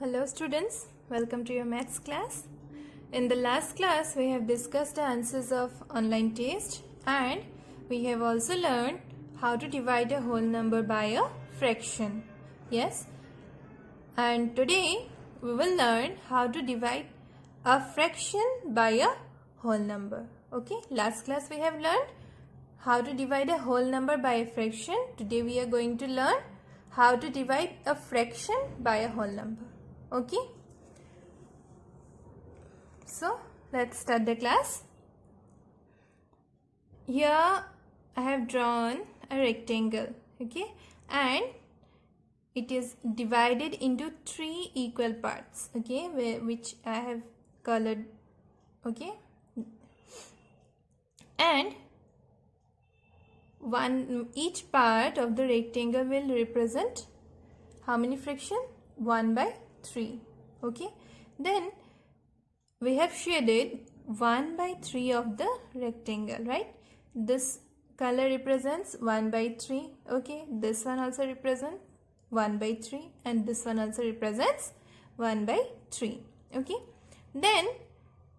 Hello students, welcome to your maths class. In the last class we have discussed the answers of online test and we have also learned how to divide a whole number by a fraction. Yes, and today we will learn how to divide a fraction by a whole number. Okay, last class we have learned how to divide a whole number by a fraction. Today we are going to learn how to divide a fraction by a whole number. Okay, so let's start the class. Here I have drawn a rectangle, okay, and it is divided into three equal parts, okay, which I have colored, okay, and each part of the rectangle will represent how many fraction? 1 by 3. Okay, then we have shaded 1 by 3 of the rectangle, right? This color represents 1 by 3. Okay, this one also represents 1 by 3 and this one also represents 1 by 3. Okay, then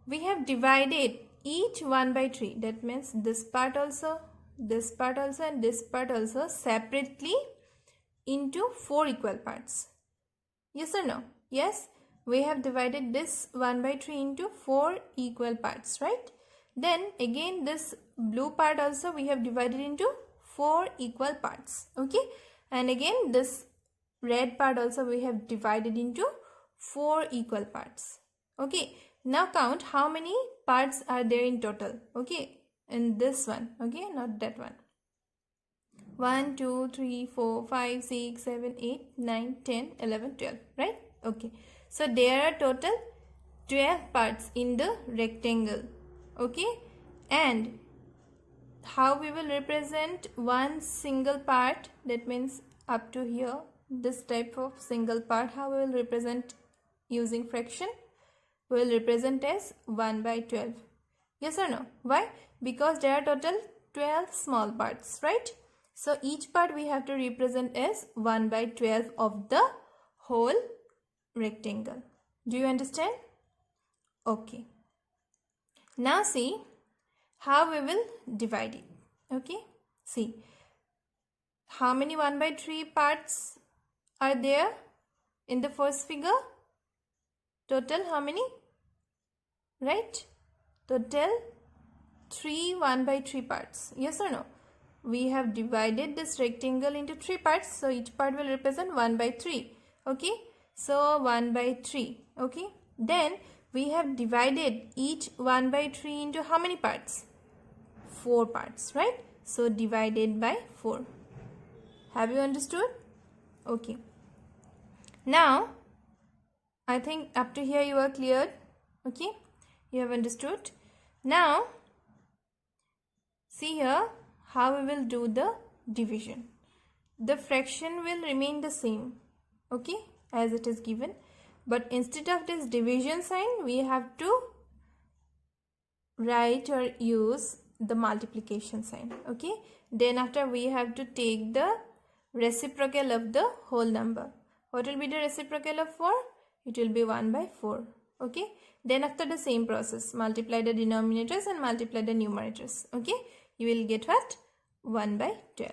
we have divided each 1 by 3. That means this part also, this part also and this part also separately into 4 equal parts. Yes or no? Yes, we have divided this 1 by 3 into 4 equal parts, right? Then again this blue part also we have divided into 4 equal parts, okay? And again this red part also we have divided into 4 equal parts, okay? Now count how many parts are there in total, okay? In this one, okay, not that one. 1, 2, 3, 4, 5, 6, 7, 8, 9, 10, 11, 12, right? Okay. So there are total 12 parts in the rectangle, okay? And how we will represent one single part, that means up to here, this type of single part, how we will represent using fraction? We will represent as 1 by 12. Yes or no? Why? Because there are total 12 small parts, right? So each part we have to represent as 1 by 12 of the whole rectangle. Do you understand? Okay. Now see how we will divide it. Okay. See how many 1 by 3 parts are there in the first figure? Total how many? Right? Total 3 1 by 3 parts. Yes or no? We have divided this rectangle into 3 parts. So each part will represent 1 by 3. Okay. So 1 by 3. Okay. Then we have divided each 1 by 3 into how many parts? 4 parts, right? So divided by 4. Have you understood? Okay. Now I think up to here you are cleared. Okay. You have understood. Now see here how we will do the division. The fraction will remain the same, okay, as it is given, but instead of this division sign we have to write or use the multiplication sign, okay. Then after we have to take the reciprocal of the whole number. What will be the reciprocal of 4? It will be 1 by 4, okay. Then after the same process, multiply the denominators and multiply the numerators, okay. You will get what? 1 by 12.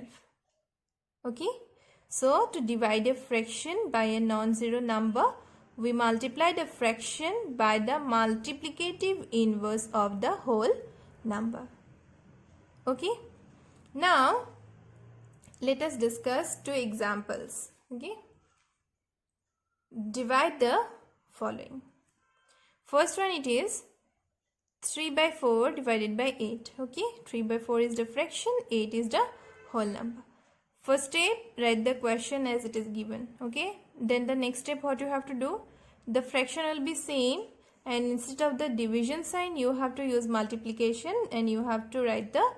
Okay. So to divide a fraction by a non-zero number, we multiply the fraction by the multiplicative inverse of the whole number. Okay. Now let us discuss two examples. Okay. Divide the following. First one, it is 3 by 4 divided by 8. Okay, 3 by 4 is the fraction, 8 is the whole number. First step, write the question as it is given. Okay, then the next step, what you have to do, the fraction will be same and instead of the division sign you have to use multiplication and you have to write the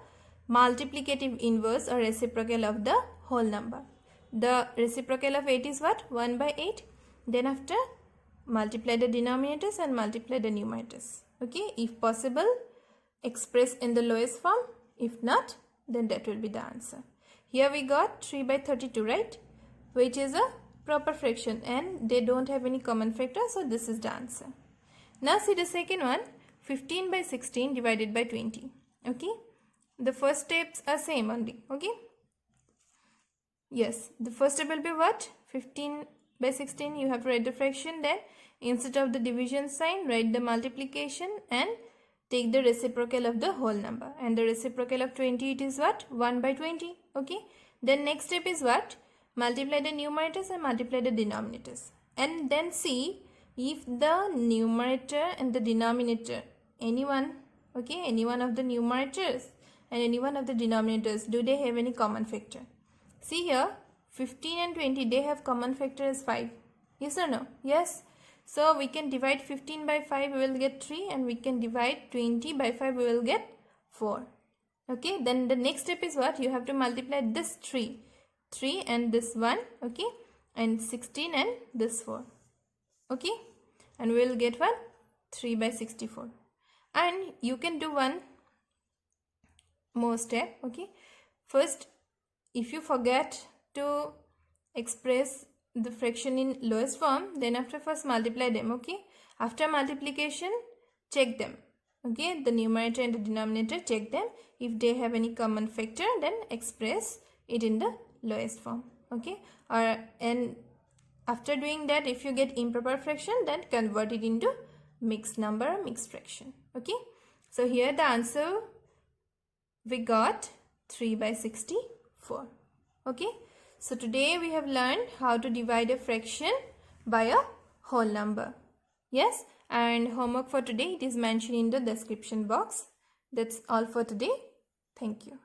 multiplicative inverse or reciprocal of the whole number. The reciprocal of 8 is what? 1 by 8. Then after, multiply the denominators and multiply the numerators. Okay, if possible, express in the lowest form. If not, then that will be the answer. Here we got 3 by 32, right? Which is a proper fraction and they don't have any common factor, so this is the answer. Now see the second one, 15 by 16 divided by 20. Okay, the first steps are same only. Okay, yes, the first step will be what? 15 by 16, you have to write the fraction, then instead of the division sign write the multiplication and take the reciprocal of the whole number, and the reciprocal of 20, it is what? 1 by 20. Okay, then next step is what? Multiply the numerators and multiply the denominators, and then see if the numerator and the denominator, anyone, okay, any one of the numerators and any one of the denominators, do they have any common factor? See here, 15 and 20, they have common factor as 5. Yes or no? Yes. So we can divide 15 by 5, we will get 3, and we can divide 20 by 5, we will get 4. Okay, then the next step is what? You have to multiply this 3 and this 1, okay, and 16 and this 4. Okay, and we will get what? 3 by 64. And you can do one more step. Okay, first, if you forget to express the fraction in lowest form, then after first multiply them. Okay, after multiplication check them. Okay, the numerator and the denominator, check them. If they have any common factor, then express it in the lowest form. Okay, and after doing that, if you get improper fraction, then convert it into mixed number or mixed fraction. Okay, so here the answer we got 3 by 64. Okay, so today we have learned how to divide a fraction by a whole number. Yes, and homework for today, it is mentioned in the description box. That's all for today. Thank you.